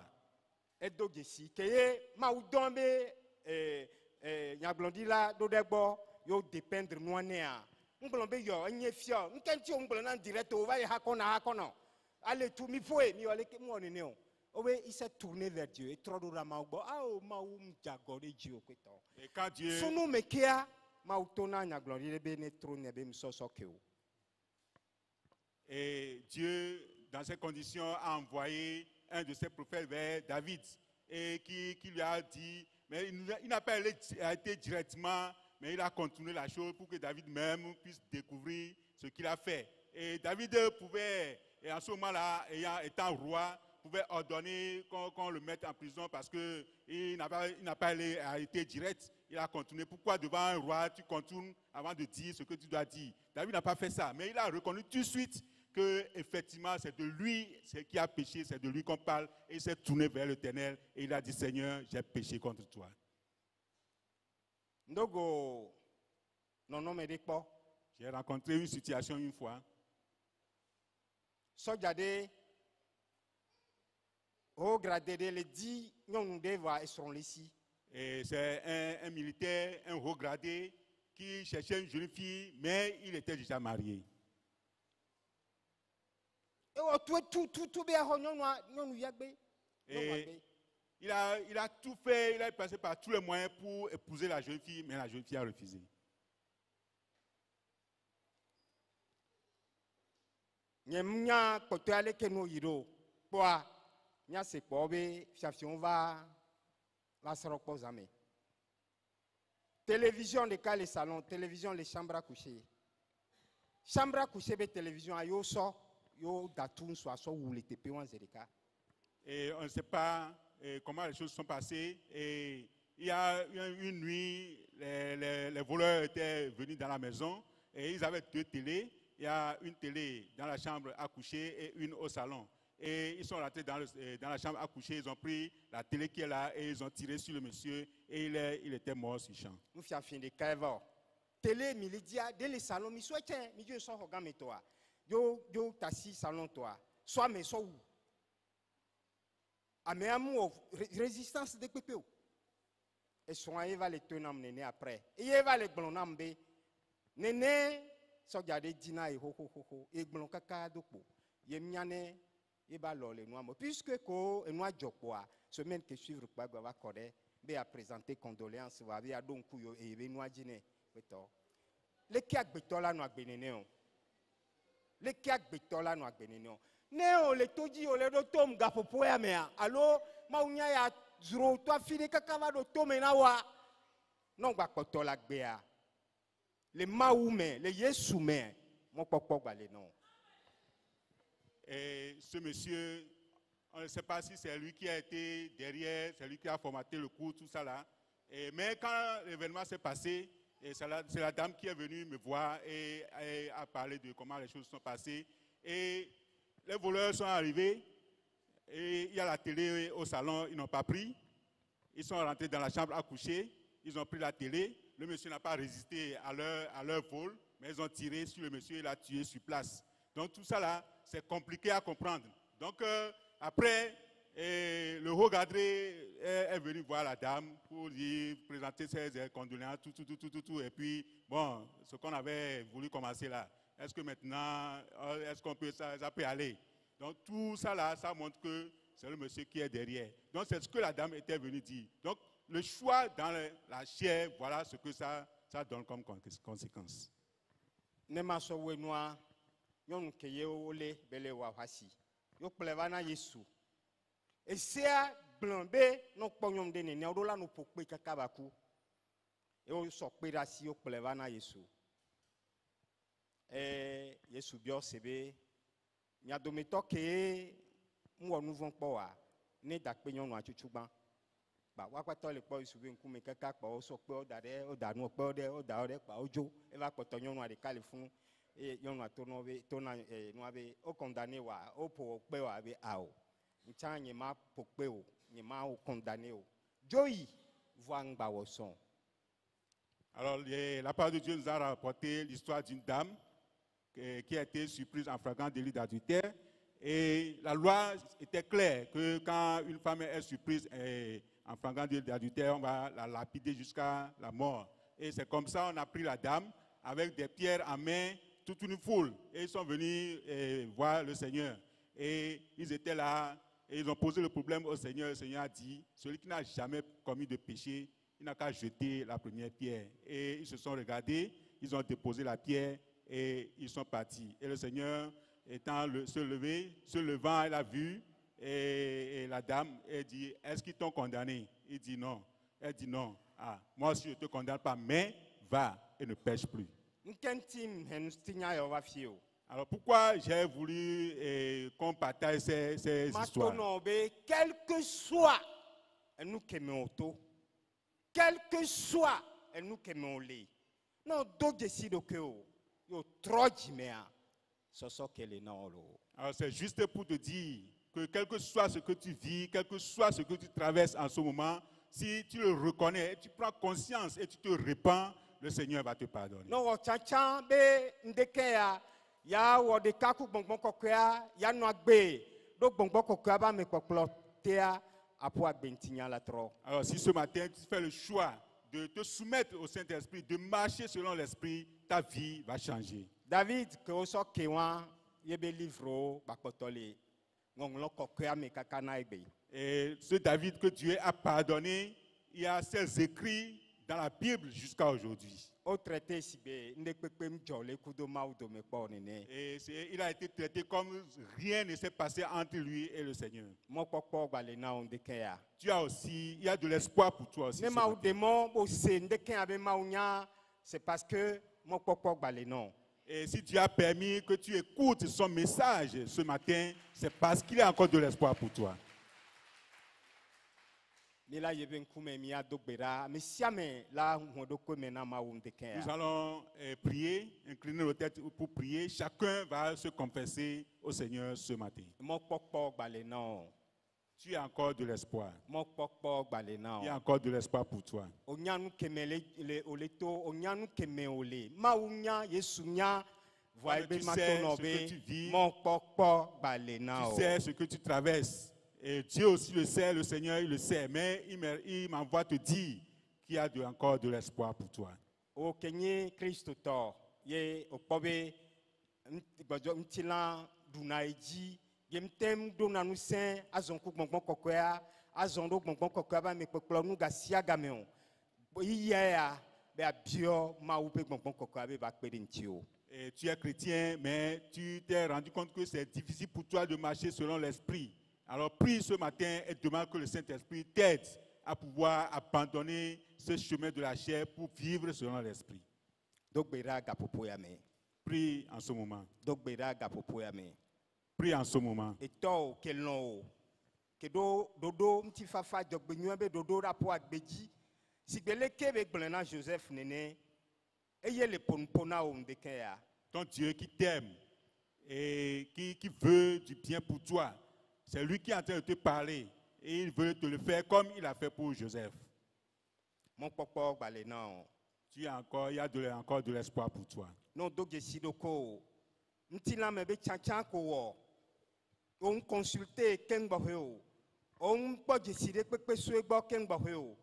Il s'est tourné vers Dieu et trop de ramagbo. Ah, oh, maou m'jagore Dieu Et quand Dieu, sunu mekia mautona nya glory le bene trône be msoso keo. Et Dieu, dans ces conditions, a envoyé un de ses prophètes vers David et qui lui a dit, mais il n'a pas été directement, mais il a continué la chose pour que David même puisse découvrir ce qu'il a fait. Et David pouvait, et en ce moment-là, étant roi, pouvait ordonner qu'on le mette en prison parce qu'il n'a pas été direct. Il a continué. Pourquoi devant un roi, tu contournes avant de dire ce que tu dois dire? David n'a pas fait ça, mais il a reconnu tout de suite que effectivement c'est de lui qui a péché, c'est de lui qu'on parle, et il s'est tourné vers l'Éternel et il a dit, Seigneur, j'ai péché contre toi. Ndogo, non me dit pas. J'ai rencontré une situation une fois. Sojade, au gradé de l'édit, nous devons être ici. Et c'est un militaire, un haut gradé, qui cherchait une jeune fille, mais il était déjà marié. Et il a tout fait, il a passé par tous les moyens pour épouser la jeune fille, mais la jeune fille a refusé. Télévision, les cas, les salons, télévision, les chambres à coucher. Chambre à coucher, les télévisions, yo so, yo datoun soit so ou les TP en zerika. Et on ne sait pas comment les choses sont passées. Et il y a une nuit, les voleurs étaient venus dans la maison et ils avaient 2 télés. Il y a une télé dans la chambre à coucher et une au salon. Et ils sont rentrés dans la chambre à coucher, ils ont pris la télé qui est là et ils ont tiré sur le monsieur et il était mort sur le champ. Nous faisons fin de caïva. Télé, milidia, dès les salons, mi soit tiens, mi Dieu sort regarde toi. Yo tassi salon toi. Soit mais soit où. Amé amour résistance de pépé. Et soin va les tenir néné après. Et va les blonambe. Néné so garder dina et ho et blon kaka dopo. Yemiane et ba le noir puisque ko et noir jokwa semaine que suivre pas va coré be a présenter condoléances va bi a donc yo et be noir dine beto le ki agbeto la no agbenene o le ki agbeto la no agbenene o ne o le toji o le do tom gapopo ya me allo ma unya ya zuro to afini kaka va do tom na wa non gba poto la gbe a le maoume le yesu me mon popo gba le non. Et ce monsieur, on ne sait pas si c'est lui qui a été derrière, c'est lui qui a formaté le coup, tout ça là. Mais quand l'événement s'est passé, c'est la dame qui est venue me voir et a parlé de comment les choses sont passées. Et les voleurs sont arrivés, et il y a la télé au salon, ils n'ont pas pris. Ils sont rentrés dans la chambre à coucher, ils ont pris la télé. Le monsieur n'a pas résisté à leur vol, mais ils ont tiré sur le monsieur et l'a tué sur place. Donc tout ça là, c'est compliqué à comprendre. Donc après, le haut gadré est venu voir la dame pour lui présenter ses condoléances, tout. Et puis, bon, ce qu'on avait voulu commencer là, est-ce que maintenant, est-ce qu'on peut, ça peut aller? Donc tout ça là, ça montre que c'est le monsieur qui est derrière. Donc c'est ce que la dame était venue dire. Donc le choix dans la chair, voilà ce que ça donne comme conséquence. Yon keye ole bele wa hasi yo pleva na Yesu e sea blanbe no kponyom de ne odola no pokpe kakabaku e o so pe rasi yo pleva na Yesu Yesu bio sebe nya do meto ke nwo nu von po wa ne da pe nyonu achuchugban ba wa kwato le po Yesu be nkume kaka pa o so pe o da nu pe o da pa ojo e va kwato nyonu ade kale fun et yon a tourné au condamné au pour ao ntanye ma pokpe o ni ma au condamné o joyi voangba woson. Alors la parole de Dieu nous a rapporté l'histoire d'une dame qui a été surprise en flagrant délit d'adultère et la loi était claire que quand une femme est surprise en flagrant délit d'adultère on va la lapider jusqu'à la mort et c'est comme ça on a pris la dame avec des pierres en main, toute une foule, et ils sont venus voir le Seigneur. Et ils étaient là, et ils ont posé le problème au Seigneur. Le Seigneur a dit, celui qui n'a jamais commis de péché, il n'a qu'à jeter la première pierre. Et ils se sont regardés, ils ont déposé la pierre, et ils sont partis. Et le Seigneur se levant, elle a vu, et la dame, elle dit, est-ce qu'ils t'ont condamné? Il dit non. Elle dit non. Ah, moi aussi, je ne te condamne pas, mais va et ne pêche plus. Nkentim hen stinya yo wa fio. Alors pourquoi j'ai voulu qu'on partage ces histoires? Maintenant, quel que soit nous qui auto, quel que soit nous qui les, non d'autres décident que yo trop jimea, ce sont que les non lo. Alors c'est juste pour te dire que quel que soit ce que tu vis, quel que soit ce que tu traverses en ce moment, si tu le reconnais, tu prends conscience et tu te répands, le Seigneur va te pardonner. Non, tchan be ndekea ya wo de kaku bonbon kokoa ya no agbe do bonbon kokoa ba me koklo tea apo agbentinya la tro. Alors si ce matin tu fais le choix de te soumettre au Saint-Esprit, de marcher selon l'Esprit, ta vie va changer. David que o so kewan yebe livro bakotole ngonglo kokoa me kakana egbe. Et ce David que Dieu a pardonné, il y a ses écrits dans la Bible jusqu'à aujourd'hui. Et il a été traité comme rien ne s'est passé entre lui et le Seigneur. Tu as aussi, il y a de l'espoir pour toi aussi. C'est parce que et si Dieu a permis que tu écoutes son message ce matin, c'est parce qu'il y a encore de l'espoir pour toi. Nous allons prier, incliner nos têtes pour prier. Chacun va se confesser au Seigneur ce matin. Tu as encore de l'espoir. Il y a encore de l'espoir pour toi. Tu sais ce que tu vis. Tu sais ce que tu traverses. Et Dieu aussi le sait, le Seigneur il le sait, mais il m'envoie te dire qu'il y a encore de l'espoir pour toi. Au Kenya Christ to ye okpobe ntila dunaiji gemtem donanu sen azonku gbongbon kokoa azondo gbongbon kokoa ba me peplo nu gasia gameon iya be abio ma wo pe gbongbon kokoa be ba pede ntio. Et tu es chrétien, mais tu t'es rendu compte que c'est difficile pour toi de marcher selon l'esprit. Alors prie ce matin et demande que le Saint-Esprit t'aide à pouvoir abandonner ce chemin de la chair pour vivre selon l'esprit. Prie en ce moment. Prie en ce moment. Et toi, quel nom? Que dodo mtifafa jogbenyu be dodo rapo agbeji. Si bele kebe blena Joseph nene. Eye le ponpona o ndekea. Ton Dieu qui t'aime et qui veut du bien pour toi. C'est lui qui est en train de te parler et il veut te le faire comme il a fait pour Joseph. Mon papa balé non. Tu as encore, il y a encore de l'espoir pour toi. Non doge sidoko. Ntila mebe chacha ko wo. On consulter kengba heo. On poje side pepe suegba kengba heo.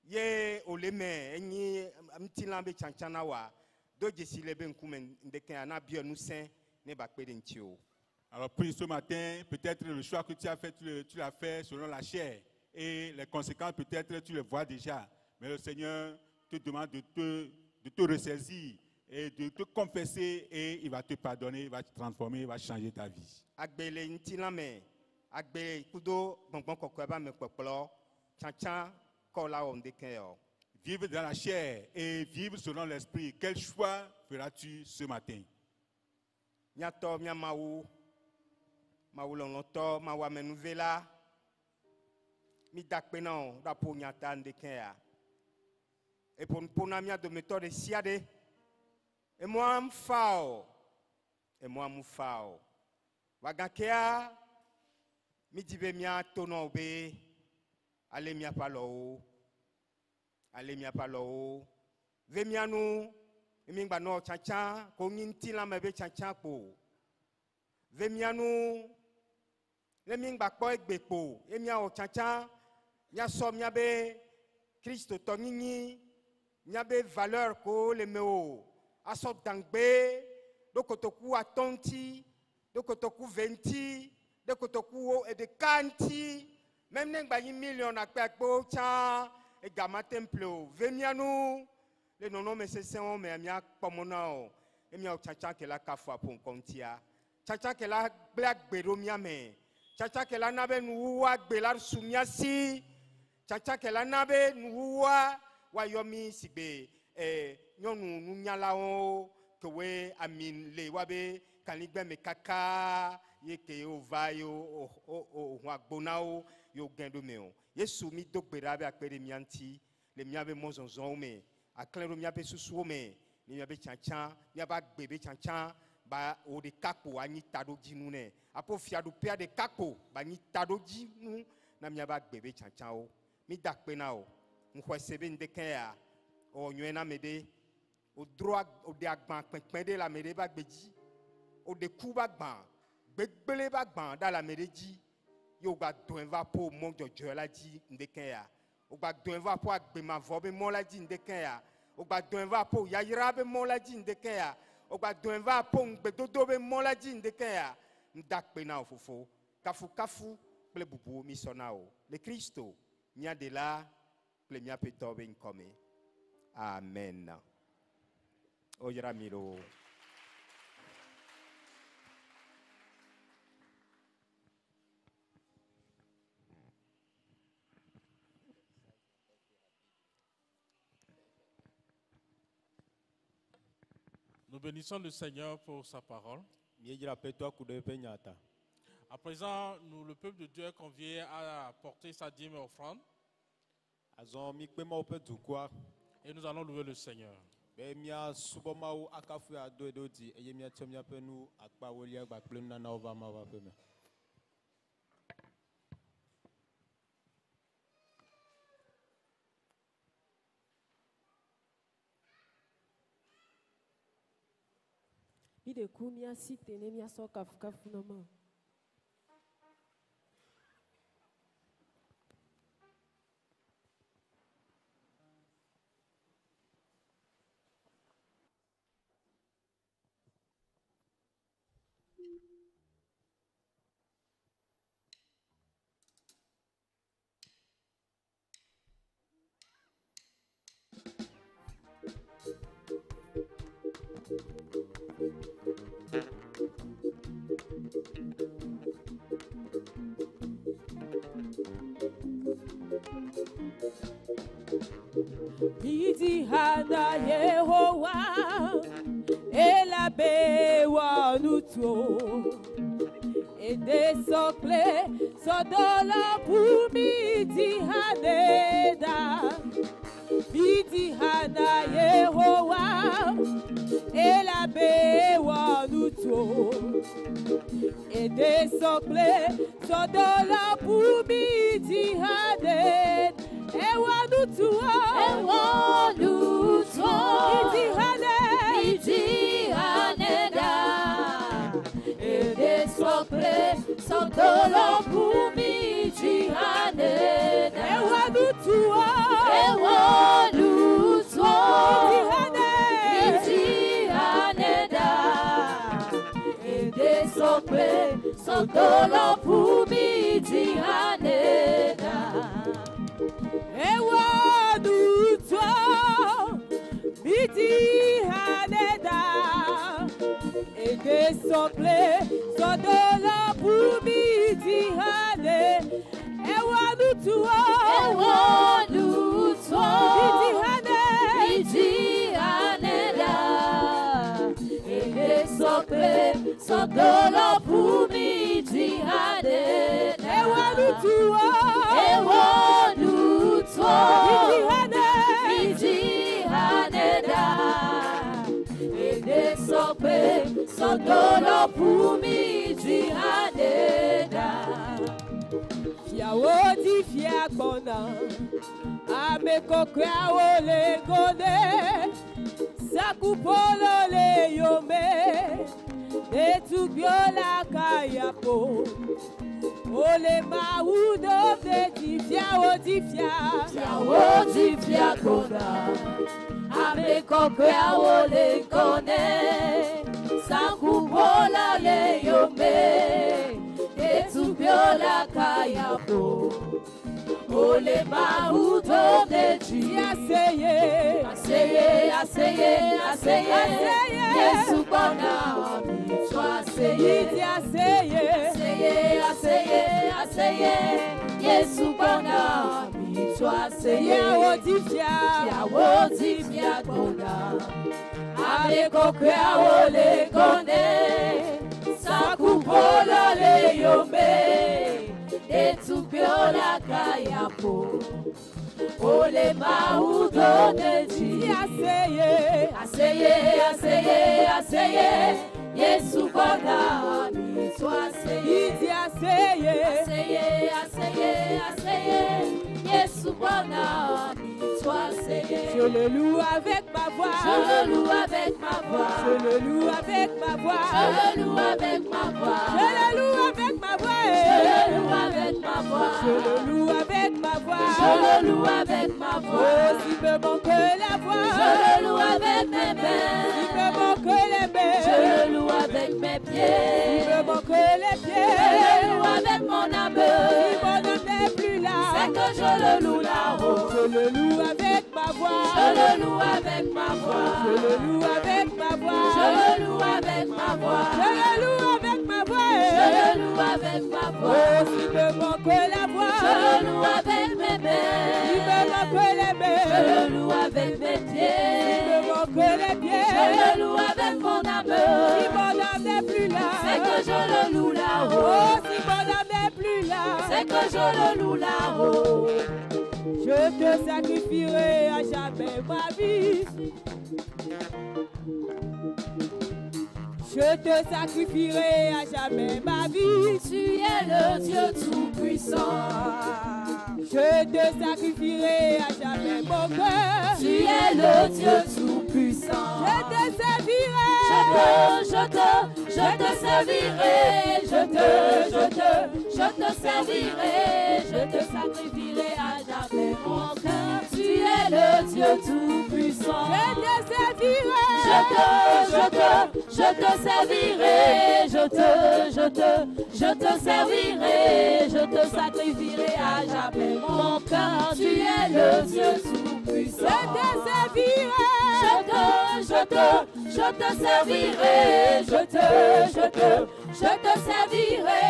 Ye oleme enyi ntila mebe chacha na wa. Doge silebe nkume ndeke ana bio nusen ne ba pede ntio. Alors prie ce matin, peut-être le choix que tu as fait, tu l'as fait selon la chair. Et les conséquences, peut-être tu les vois déjà. Mais le Seigneur te demande de te ressaisir et de te confesser et il va te pardonner, il va te transformer, il va changer ta vie. Vivre dans la chair et vivre selon l'esprit. Quel choix feras-tu ce matin? Maulongoto mawamenuvela mi dakpenon rapo nyata ndekea e pona mia do metode siade e mo amfao wagakea mi dibe mia tono be ale mia palo ve mianu mi ngba no chacha ko nyintila mebe chacha po ve mianu le mingba kpo egbepo emia o chacha mia so mia be Christ to nyinyi mia be valeur ko le meo aso dangbe dokotoku atonti dokotoku 20 dokotoku de kanti même nengba yin million akpo cha e gama temple ve mianu le nono me sesen o me mia pomona o emia o chacha ke la kafo apon kontia. Tchatcha que la black beromiame. Tchatcha que la nabe nuwa belar sumiasi. Tchatcha que la nabe nuwa wayomi sigbe. Nyonu nunyalao kewe amin le wabe kanigbe me kaka yeke ova yo o wagbonao yo gendo meo. Yesu mi dogbera be akpere mianti le miabe mozonzon me aklero miabe susu me ni miabe chanchan miaba gbebe chanchan ba o de kapo ani tado jinune apo fiadu pia de kapo ba ni tado jinu na miaba gbebe chanchan o mi dakpe na o nkwesebe ndeken ya o nywena mede o droit o de agban pepin de la mede ba gbeji o de ku ba gban gbegbele ba gban da la mede ji yo gba don va po mon jojo la ji ndeken ya o gba don va po agbema vo be mon la ji ndeken ya o gba don va po yayira be mon la ji ndeken ya o gba don va po ngbedodo be mon la ji ndeken ya ndakpe na ofofo kafu kafu ple bubu mi sona o le Kristo nya de la ple mia peto be nkome amen o yara miro. Nous bénissons le Seigneur pour sa parole. À présent, le peuple de Dieu est convié à apporter sa dîme et offrande. Et nous allons louer le Seigneur. Ide kumia site ne mia so kafu no mo. Bidi hana Yehowa ela bewa nuto et des socles sodola pour midi haneda bidi hana Yehowa ela bewa nuto et des socles sodola pour midi haneda ewa nuto Sodolo pumi jihaneda ewa nutua jihaneda ede sopre sodolo pumi jihaneda ewa nutua jihaneda ede sopre sodolo pumi jihaneda ewa nutua jihaneda ede sopre sodolo pumi jihaneda ewa nutua jihaneda ede sopre sodolo pumi jihaneda Fiawodi fiagbona amekokra ole gode sakupolo le yome etubiola kayapo ole maudo de fiawodi fiagbona amekokra ole gode sakupola le yome etubiola kayapo ole maudo de ti aseye Yesu bona mi Iti aseye. Aseye, Yesu bona, mito aseye. Yawo tifia bona. Ameko kweawo le kone. Sakupolo le yombe. Etubiola kayapo. Ole maudo neji. Aseye. Yesu bona, mito aseye. Iti aseye. Aseye, Yesu bona, mito aseye. Je le loue avec ma voix. Je le loue avec ma voix. Je le loue avec ma voix. Je le loue avec ma voix. Je le loue avec ma voix. Je le loue avec ma voix. Je le loue avec ma voix. Je le loue avec ma voix. Oh, s'il me manque la voix. Je le loue avec mes mains. S'il me manque les mains. Je le loue avec mes pieds. S'il me manque les pieds. Je le loue avec mon âme. Si mon âme n'est plus là. C'est que je le loue là-haut. Je le loue avec ma voix. Je le loue avec ma voix. Je le loue avec ma voix. Je le loue avec ma voix. Je le loue avec ma voix. Je le loue avec ma voix. Oh, s'il me manque la voix. Je le loue avec mes mains. S'il me manque les mains. Je le loue avec mes S'il pieds. me manque les pieds. Je le loue avec mon âme. Si mon âme n'est plus là. C'est que je le loue là-haut. Oh, si mon âme n'est plus là. C'est que je le loue là-haut. Je te sacrifierai à jamais ma vie. Je te sacrifierai à jamais ma vie. Tu es le Dieu tout-puissant. Je te sacrifierai à jamais mon cœur. Tu es le Dieu tout-puissant. Je te servirai. Je te servirai. Je te servirai. Je te sacrifierai à jamais mon cœur. Tu es le Dieu tout-puissant. Je te servirai. Je te servirai. Je te servirai. Je te sacrifierai à jamais mon cœur. Tu es le Dieu tout-puissant. Je te servirai. Je te servirai. Je te servirai.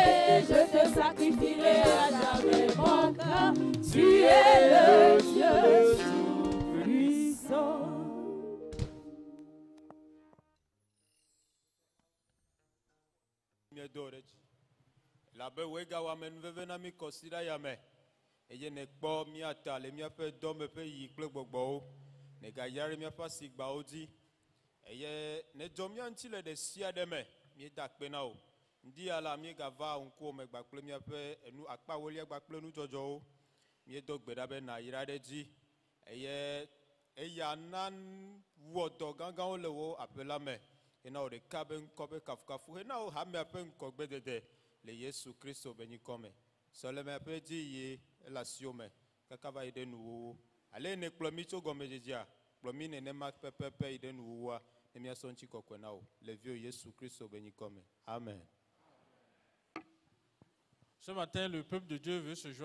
Je te sacrifierai à jamais mon cœur. Tu es le Dieu tout-puissant. Labe wega wa menveve na mi kosida yame. Eye ne kpo mi ata le mi ape dome pe yi kple gbogbo. Ne ga yare mi afa sigba odi. Eye ne domi anti le de sia de me. Mi da kpe na o. Ndi ala mi ga va unko me gba kple mi ape enu akpa woli gba kple nu jojo o. Mi do gbeda be na yira de ji. Eye eya nan wodo gangan o le wo apela me. Ena o de kabe nkobe kafukafu. Ena o ha me ape nkogbe dede. Le Yesu Christo beni kome. Sole me ape di ye la siome. Kakava ide nou. Ale ne plomi cho gome jejia. Plomi ne ma pepe ide nou wa. Ne mi asonchi kokwe o. Le vieux Yesu Christo beni kome. Amen. Ce matin, le peuple de Dieu veut se joindre